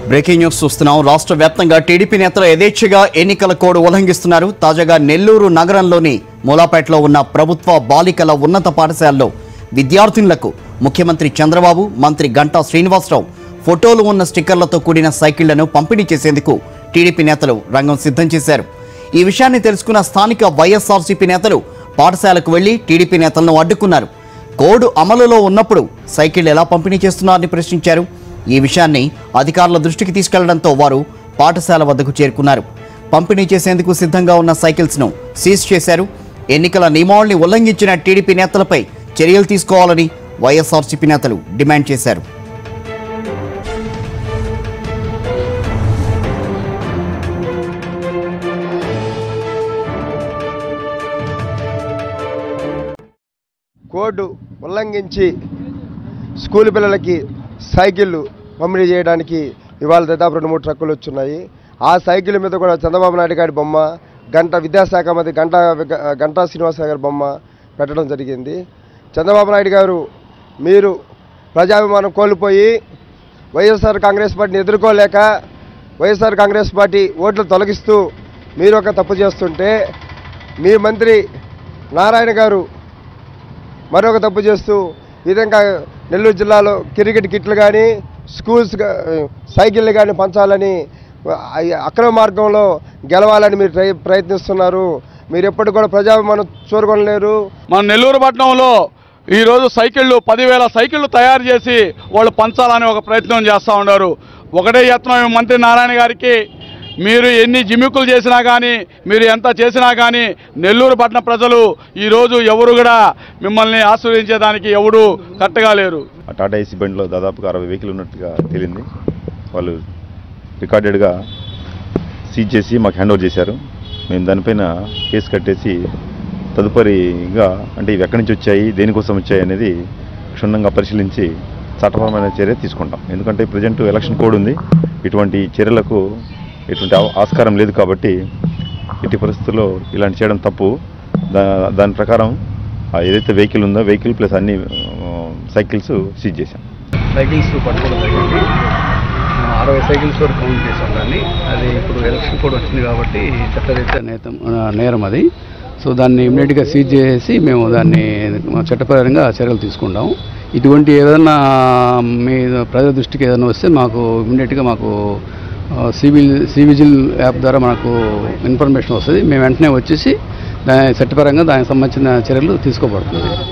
Breaking news చూస్తున్నాం. రాష్ట్ర వ్యాప్తంగా టీడీపీ నేతలు యథేచ్ఛగా ఎన్నికల కోడ్ ఉల్లంఘిస్తున్నారు. తాజాగా నెల్లూరు నగరంలోని మూలాపేటలో ఉన్న ప్రభుత్వ బాలికల ఉన్నత పాఠశాలలో విద్యార్థినులకు ముఖ్యమంత్రి చంద్రబాబు, మంత్రి గంటా శ్రీనివాసరావు ఫోటోలు ఉన్న స్టిక్కర్లతో కూడిన సైకిళ్లను పంపిణీ చేసేందుకు టీడీపీ నేతలు రంగం సిద్ధం చేశారు. ఈ విషయాన్ని తెలుసుకున్న స్థానిక వైఎస్ఆర్సీపీ నేతలు పాఠశాలకు వెళ్లి టీడీపీ నేతలను అడ్డుకున్నారు. కోడ్ అమలులో ఉన్నప్పుడు సైకిళ్లు ఎలా పంపిణీ చేస్తున్నారని ప్రశ్నించారు. ఈ విషయాన్ని అధికారుల దృష్టికి తీసుకెళ్లడంతో వారు పాఠశాల వద్దకు చేరుకున్నారు. పంపిణీ చేసేందుకు సిద్ధంగా ఉన్న సైకిల్స్ను సీజ్ చేశారు. ఎన్నికల నియమావళిని ఉల్లంఘించిన టీడీపీ నేతలపై చర్యలు తీసుకోవాలని వైఎస్ఆర్సీపీ నేతలు డిమాండ్ చేశారు. కోడ్ ఉల్లంఘించి స్కూల్ పిల్లలకి సైకిళ్ళు పంపిణీ చేయడానికి ఇవాళ దాదాపు 2-3 ట్రక్కులు వచ్చున్నాయి. ఆ సైకిల్ మీద కూడా చంద్రబాబు నాయుడు గారి బొమ్మ, విద్యాశాఖ మంత్రి గంటా శ్రీనివాసరావు గారి బొమ్మ పెట్టడం జరిగింది. చంద్రబాబు నాయుడు గారు, మీరు ప్రజాభిమానం కోల్పోయి వైఎస్ఆర్ కాంగ్రెస్ పార్టీని ఎదుర్కోలేక వైఎస్ఆర్ కాంగ్రెస్ పార్టీ ఓట్లు తొలగిస్తూ మీరు ఒక తప్పు చేస్తుంటే, మీ మంత్రి నారాయణ గారు మరొక తప్పు చేస్తూ ఈ విధంగా నెల్లూరు జిల్లాలో క్రికెట్ కిట్లు కానీ స్కూల్స్ సైకిళ్ళు కానీ పంచాలని అక్రమ మార్గంలో గెలవాలని మీరు ప్రయత్నిస్తున్నారు. మీరు ఎప్పటికి కూడా ప్రజాభిమానం చూరగొనలేరు. మన నెల్లూరు పట్టణంలో ఈరోజు సైకిళ్ళు 10,000 సైకిళ్ళు తయారు చేసి వాళ్ళు పంచాలని ఒక ప్రయత్నం చేస్తూ ఉన్నారు. ఒకటే యత్నం మంత్రి నారాయణ గారికి, మీరు ఎన్ని జిమ్మికులు చేసినా కానీ, మీరు ఎంత చేసినా కానీ నెల్లూరు పట్టణ ప్రజలు ఈరోజు ఎవరు కూడా మిమ్మల్ని ఆశీర్వదించేదానికి ఎవరు కరెక్ట్గా లేరు. టాటా ఏసీ బండిలో దాదాపుగా 60 వెహికల్ ఉన్నట్టుగా తేలింది. వాళ్ళు రికార్డెడ్గా సీజ్ చేసి మాకు హ్యాండ్ ఓవర్ చేశారు. మేము దానిపైన కేసు కట్టేసి తదుపరిగా అంటే ఇవి ఎక్కడి నుంచి వచ్చాయి, దేనికోసం వచ్చాయి అనేది క్షుణ్ణంగా పరిశీలించి చట్టపరమైన చర్య తీసుకుంటాం. ఎందుకంటే ప్రజెంట్ ఎలక్షన్ కోడ్ ఉంది. ఇటువంటి చర్యలకు ఎటువంటి ఆస్కారం లేదు కాబట్టి ఎట్టి పరిస్థితుల్లో ఇలాంటి చేయడం తప్పు. దాని ప్రకారం ఏదైతే వెహికల్ ఉందో వెహికల్ ప్లస్ అన్ని సైకిల్స్ సీజ్ చేశాం. సైకిల్స్ పట్టుకోవడం జరిగింది. 60 సైకిల్స్ వరకు కౌంట్ చేసాం. దాన్ని అది ఇప్పుడు ఎలక్షన్ కోడ్ వచ్చింది కాబట్టి చట్టరీత్యా నేరం అది. సో దాన్ని ఇమ్మీడియట్గా సీజ్ చేసి మేము దాన్ని చట్టపరంగా చర్యలు తీసుకుంటాము. ఇటువంటి ఏదైనా మీ ప్రజల దృష్టికి ఏదైనా వస్తే మాకు ఇమ్మీడియట్గా మాకు సివిజిల్ యాప్ ద్వారా మనకు ఇన్ఫర్మేషన్ వస్తుంది. మేము వెంటనే వచ్చేసి దాని చట్టపరంగా దానికి సంబంధించిన చర్యలు తీసుకోబడుతుంది.